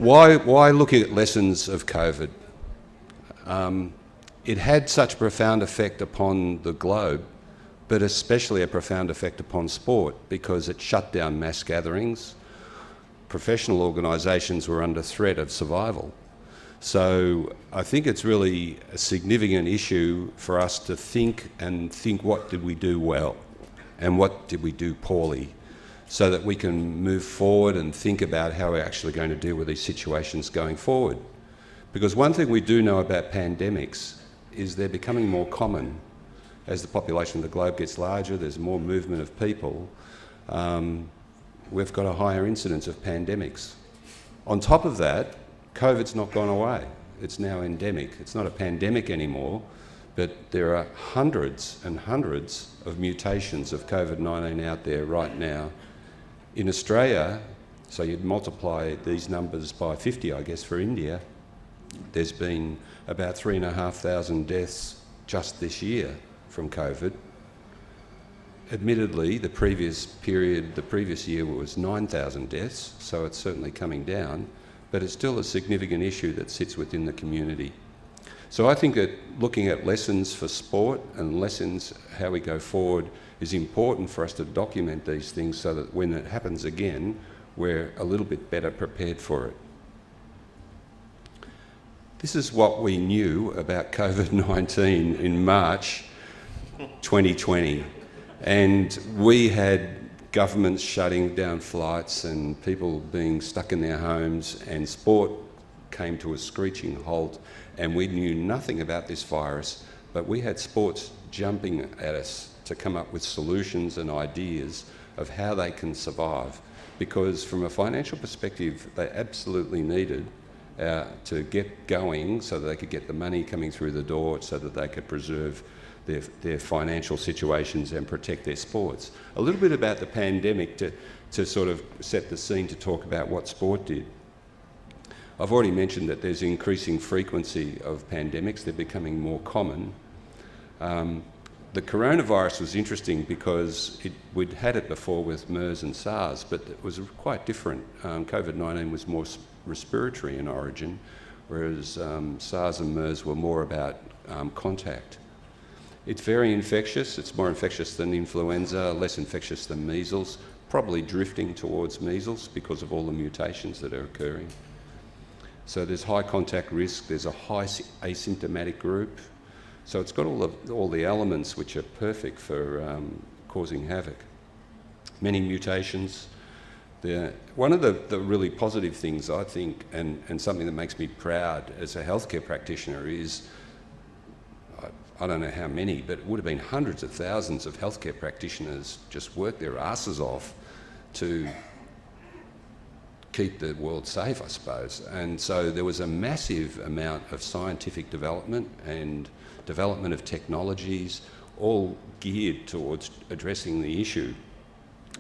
why looking at lessons of COVID? It had such a profound effect upon the globe, but especially a profound effect upon sport because it shut down mass gatherings. Professional organisations were under threat of survival. So I think it's really a significant issue for us to think what did we do well and what did we do poorly, so that we can move forward and think about how we're actually going to deal with these situations going forward. Because one thing we do know about pandemics is they're becoming more common. As the population of the globe gets larger, there's more movement of people. We've got a higher incidence of pandemics. On top of that, COVID's not gone away. It's now endemic. It's not a pandemic anymore, but there are hundreds and hundreds of mutations of COVID-19 out there right now. In Australia, so you'd multiply these numbers by 50, I guess, for India, there's been about 3,500 deaths just this year from COVID. Admittedly, the previous year was 9,000 deaths, so it's certainly coming down, but it's still a significant issue that sits within the community. So I think that looking at lessons for sport and lessons how we go forward is important for us to document these things so that when it happens again, we're a little bit better prepared for it. This is what we knew about COVID-19 in March 2020. And we had governments shutting down flights and people being stuck in their homes, and sport came to a screeching halt, and we knew nothing about this virus, but we had sports jumping at us to come up with solutions and ideas of how they can survive. Because from a financial perspective, they absolutely needed to get going so that they could get the money coming through the door so that they could preserve their financial situations and protect their sports. A little bit about the pandemic to sort of set the scene to talk about what sport did. I've already mentioned that there's increasing frequency of pandemics. They're becoming more common. The coronavirus was interesting because we'd had it before with MERS and SARS, but it was quite different. COVID-19 was more respiratory in origin, whereas SARS and MERS were more about contact. It's very infectious. It's more infectious than influenza, less infectious than measles, probably drifting towards measles because of all the mutations that are occurring. So there's high contact risk, there's a high asymptomatic group. So it's got all the elements which are perfect for causing havoc. Many mutations. One of the really positive things, I think, and something that makes me proud as a healthcare practitioner is, I don't know how many, but it would have been hundreds of thousands of healthcare practitioners just worked their asses off to keep the world safe, I suppose. And so there was a massive amount of scientific development and development of technologies, all geared towards addressing the issue.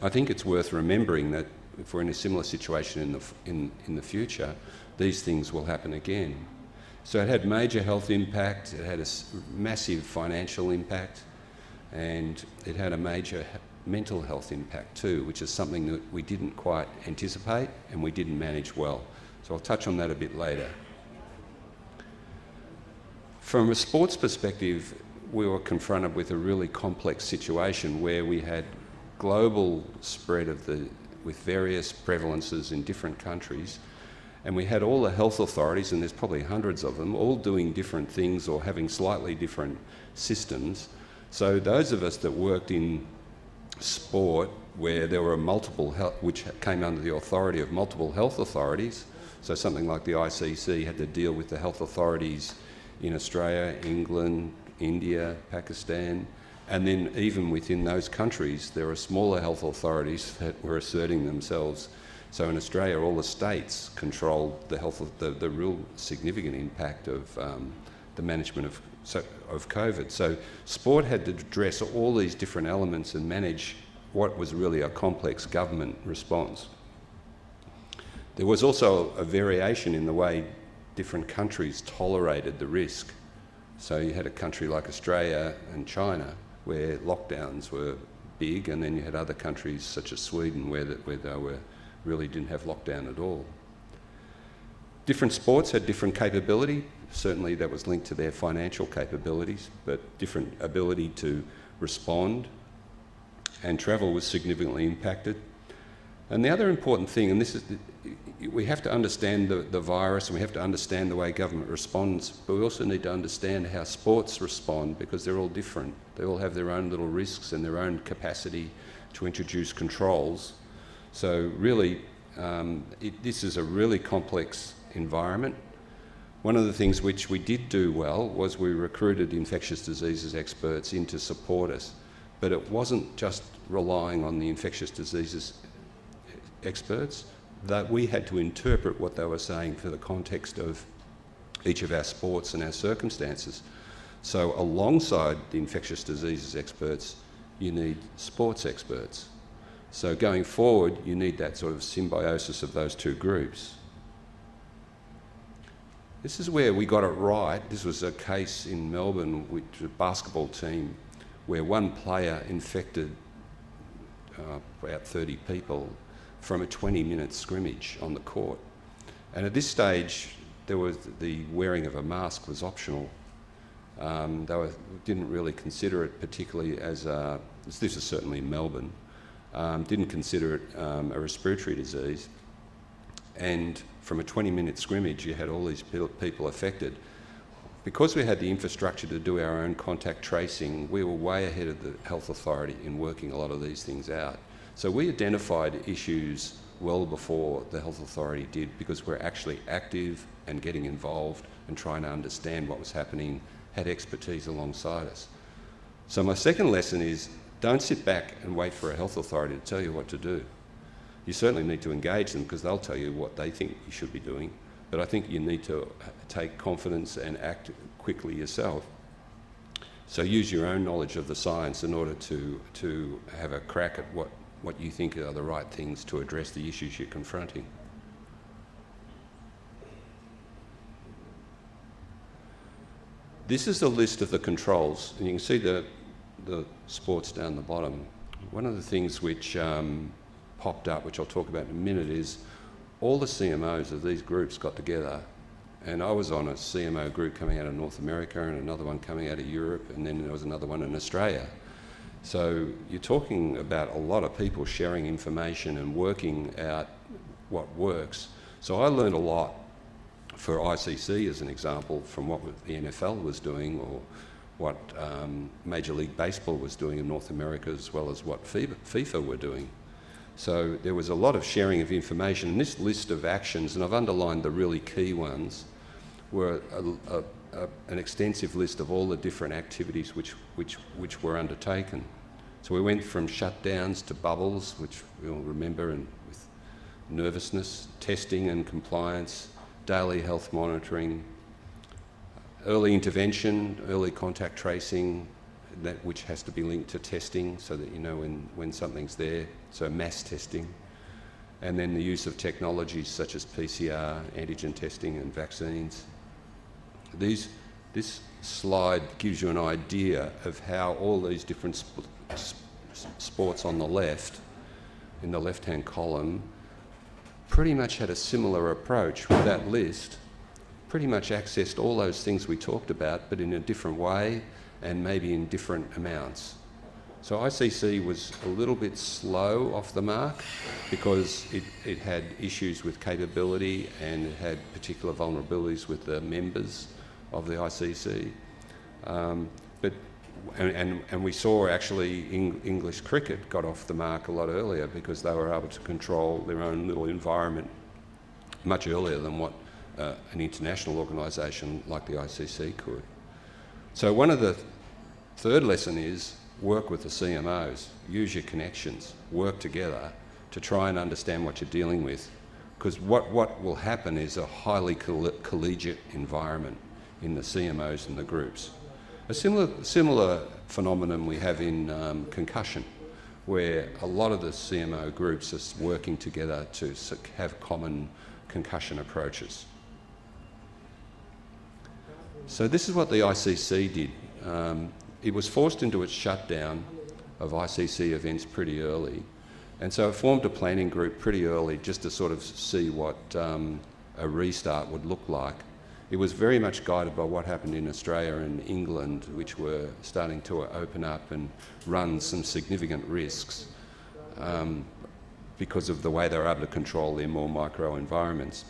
I think it's worth remembering that if we're in a similar situation in the future, these things will happen again. So it had major health impact, it had a massive financial impact, and it had a major mental health impact too, which is something that we didn't quite anticipate and we didn't manage well. So I'll touch on that a bit later. From a sports perspective, we were confronted with a really complex situation where we had global spread with various prevalences in different countries, and we had all the health authorities, and there's probably hundreds of them, all doing different things or having slightly different systems. So those of us that worked in sport where there were multiple health, which came under the authority of multiple health authorities, so something like the ICC had to deal with the health authorities in Australia, England, India, Pakistan, and then even within those countries there are smaller health authorities that were asserting themselves. So in Australia, all the states controlled the health of the real significant impact of the management of COVID. So sport had to address all these different elements and manage what was really a complex government response. There was also a variation in the way different countries tolerated the risk. So you had a country like Australia and China where lockdowns were big, and then you had other countries such as Sweden where they really didn't have lockdown at all. Different sports had different capability. Certainly that was linked to their financial capabilities, but different ability to respond, and travel was significantly impacted. And the other important thing, and this is, we have to understand the virus, and we have to understand the way government responds, but we also need to understand how sports respond, because they're all different. They all have their own little risks and their own capacity to introduce controls. So really, this is a really complex environment. One of the things which we did do well was we recruited infectious diseases experts in to support us, but it wasn't just relying on the infectious diseases experts, that we had to interpret what they were saying for the context of each of our sports and our circumstances. So alongside the infectious diseases experts, you need sports experts. So going forward, you need that sort of symbiosis of those two groups. This is where we got it right. This was a case in Melbourne with a basketball team where one player infected about 30 people from a 20-minute scrimmage on the court. And at this stage, the wearing of a mask was optional. They didn't really consider it particularly as this is certainly in Melbourne, didn't consider it a respiratory disease. And from a 20-minute scrimmage, you had all these people affected. Because we had the infrastructure to do our own contact tracing, we were way ahead of the health authority in working a lot of these things out. So we identified issues well before the health authority did, because we're actually active and getting involved and trying to understand what was happening, had expertise alongside us. So my second lesson is, don't sit back and wait for a health authority to tell you what to do. You certainly need to engage them, because they'll tell you what they think you should be doing, but I think you need to take confidence and act quickly yourself. So use your own knowledge of the science in order to have a crack at what you think are the right things to address the issues you're confronting. This is the list of the controls, and you can see the sports down the bottom. One of the things which popped up, which I'll talk about in a minute, is all the CMOs of these groups got together, and I was on a CMO group coming out of North America and another one coming out of Europe, and then there was another one in Australia. So you're talking about a lot of people sharing information and working out what works. So I learned a lot for ICC, as an example, from what the NFL was doing, or what Major League Baseball was doing in North America, as well as what FIFA were doing. So there was a lot of sharing of information, and this list of actions, and I've underlined the really key ones, were an extensive list of all the different activities which were undertaken. So we went from shutdowns to bubbles, which we all remember, and with nervousness, testing and compliance, daily health monitoring, early intervention, early contact tracing, that which has to be linked to testing so that you know when something's there, so mass testing, and then the use of technologies such as PCR, antigen testing and vaccines. This slide gives you an idea of how all these different sports on the left, in the left-hand column, pretty much had a similar approach with that list, pretty much accessed all those things we talked about, but in a different way and maybe in different amounts. So ICC was a little bit slow off the mark because it had issues with capability and it had particular vulnerabilities with the members of the ICC. And we saw actually English cricket got off the mark a lot earlier because they were able to control their own little environment much earlier than what an international organisation like the ICC could. So one of the third lesson is work with the CMOs, use your connections, work together to try and understand what you're dealing with, because what will happen is a highly collegiate environment in the CMOs and the groups. A similar phenomenon we have in concussion, where a lot of the CMO groups are working together to have common concussion approaches. So this is what the ICC did. It was forced into its shutdown of ICC events pretty early, and so it formed a planning group pretty early just to sort of see what a restart would look like. It was very much guided by what happened in Australia and England, which were starting to open up and run some significant risks because of the way they were able to control their more micro environments.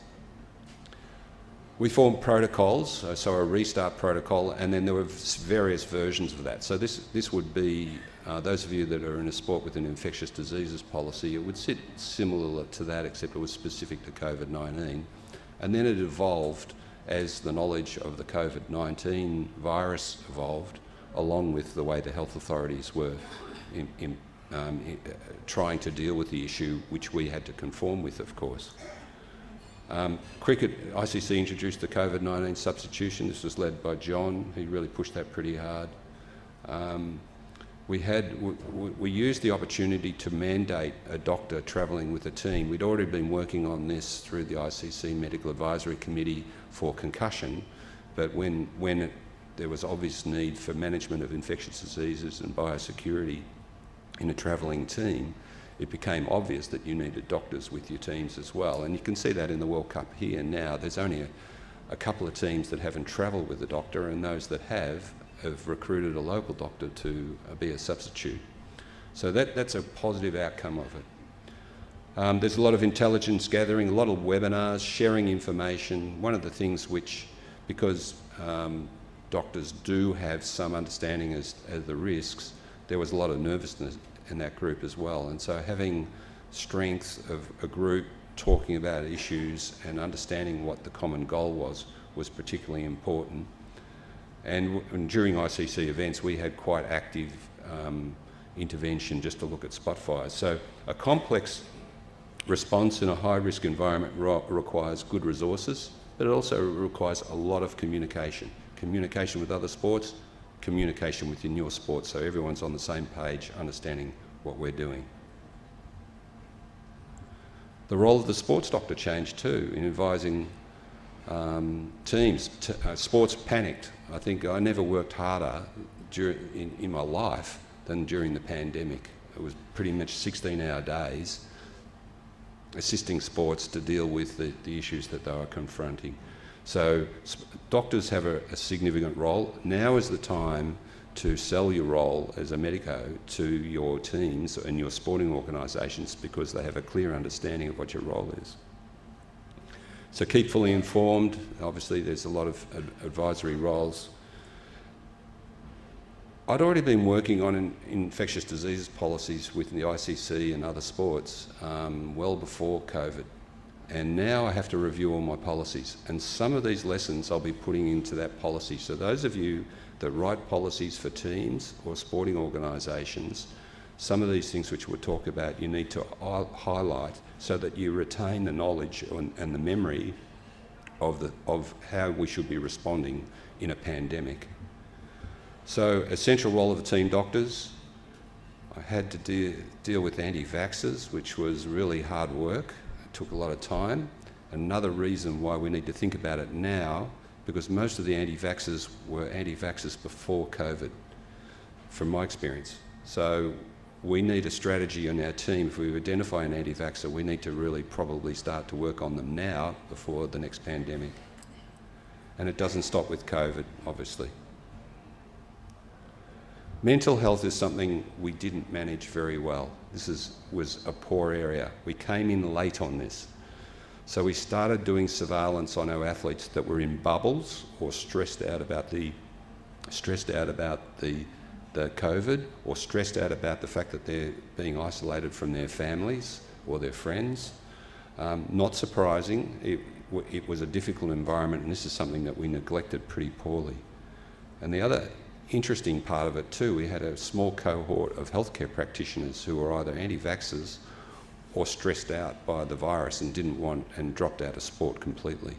We formed protocols, so a restart protocol, and then there were various versions of that. So this would be, those of you that are in a sport with an infectious diseases policy, it would sit similar to that, except it was specific to COVID-19. And then it evolved as the knowledge of the COVID-19 virus evolved, along with the way the health authorities were trying to deal with the issue, which we had to conform with, of course. Cricket, ICC introduced the COVID-19 substitution. This was led by John. He really pushed that pretty hard. We used the opportunity to mandate a doctor travelling with a team. We'd already been working on this through the ICC Medical Advisory Committee for concussion, but when there was obvious need for management of infectious diseases and biosecurity in a travelling team, it became obvious that you needed doctors with your teams as well. And you can see that in the World Cup here now. There's only a couple of teams that haven't travelled with a doctor, and those that have recruited a local doctor to be a substitute. So that's a positive outcome of it. There's a lot of intelligence gathering, a lot of webinars, sharing information. One of the things which, because doctors do have some understanding as the risks, there was a lot of nervousness in that group as well. And so having strength of a group talking about issues and understanding what the common goal was particularly important. And during ICC events, we had quite active intervention just to look at spot fires. So a complex response in a high-risk environment requires good resources, but it also requires a lot of communication. Communication with other sports, communication within your sport, so everyone's on the same page, understanding what we're doing. The role of the sports doctor changed too in advising teams. Sports panicked. I think I never worked harder in my life than during the pandemic. It was pretty much 16-hour days assisting sports to deal with the issues that they were confronting. So doctors have a significant role. Now is the time to sell your role as a medico to your teams and your sporting organisations, because they have a clear understanding of what your role is. So keep fully informed. Obviously there's a lot of advisory roles. I'd already been working on infectious diseases policies with the ICC and other sports well before COVID. And now I have to review all my policies. And some of these lessons I'll be putting into that policy. So those of you that write policies for teams or sporting organisations, some of these things which we'll talk about, you need to highlight so that you retain the knowledge and the memory of how we should be responding in a pandemic. So essential role of the team doctors. I had to deal with anti-vaxxers, which was really hard work. It took a lot of time. Another reason why we need to think about it now, because most of the anti-vaxxers were anti-vaxxers before COVID, from my experience. So we need a strategy on our team. If we identify an anti-vaxxer, we need to really probably start to work on them now before the next pandemic. And it doesn't stop with COVID, obviously. Mental health is something we didn't manage very well. This was a poor area. We came in late on this. So we started doing surveillance on our athletes that were in bubbles or stressed out about the COVID, or stressed out about the fact that they're being isolated from their families or their friends. Not surprising, it was a difficult environment, and this is something that we neglected pretty poorly. And the other interesting part of it too, we had a small cohort of healthcare practitioners who were either anti-vaxxers or stressed out by the virus and didn't want and dropped out of sport completely.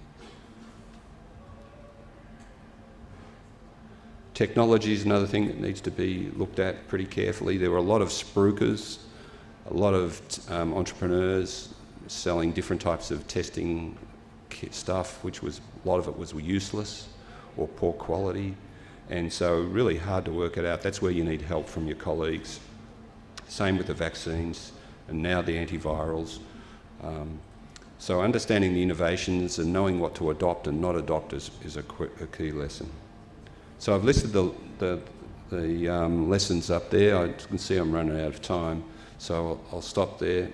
Technology is another thing that needs to be looked at pretty carefully. There were a lot of spruikers, a lot of entrepreneurs selling different types of testing kit stuff, which was, a lot of it was useless or poor quality. And so really hard to work it out. That's where you need help from your colleagues. Same with the vaccines and now the antivirals. So understanding the innovations and knowing what to adopt and not adopt is a key lesson. So I've listed the lessons up there. I can see I'm running out of time, so I'll stop there.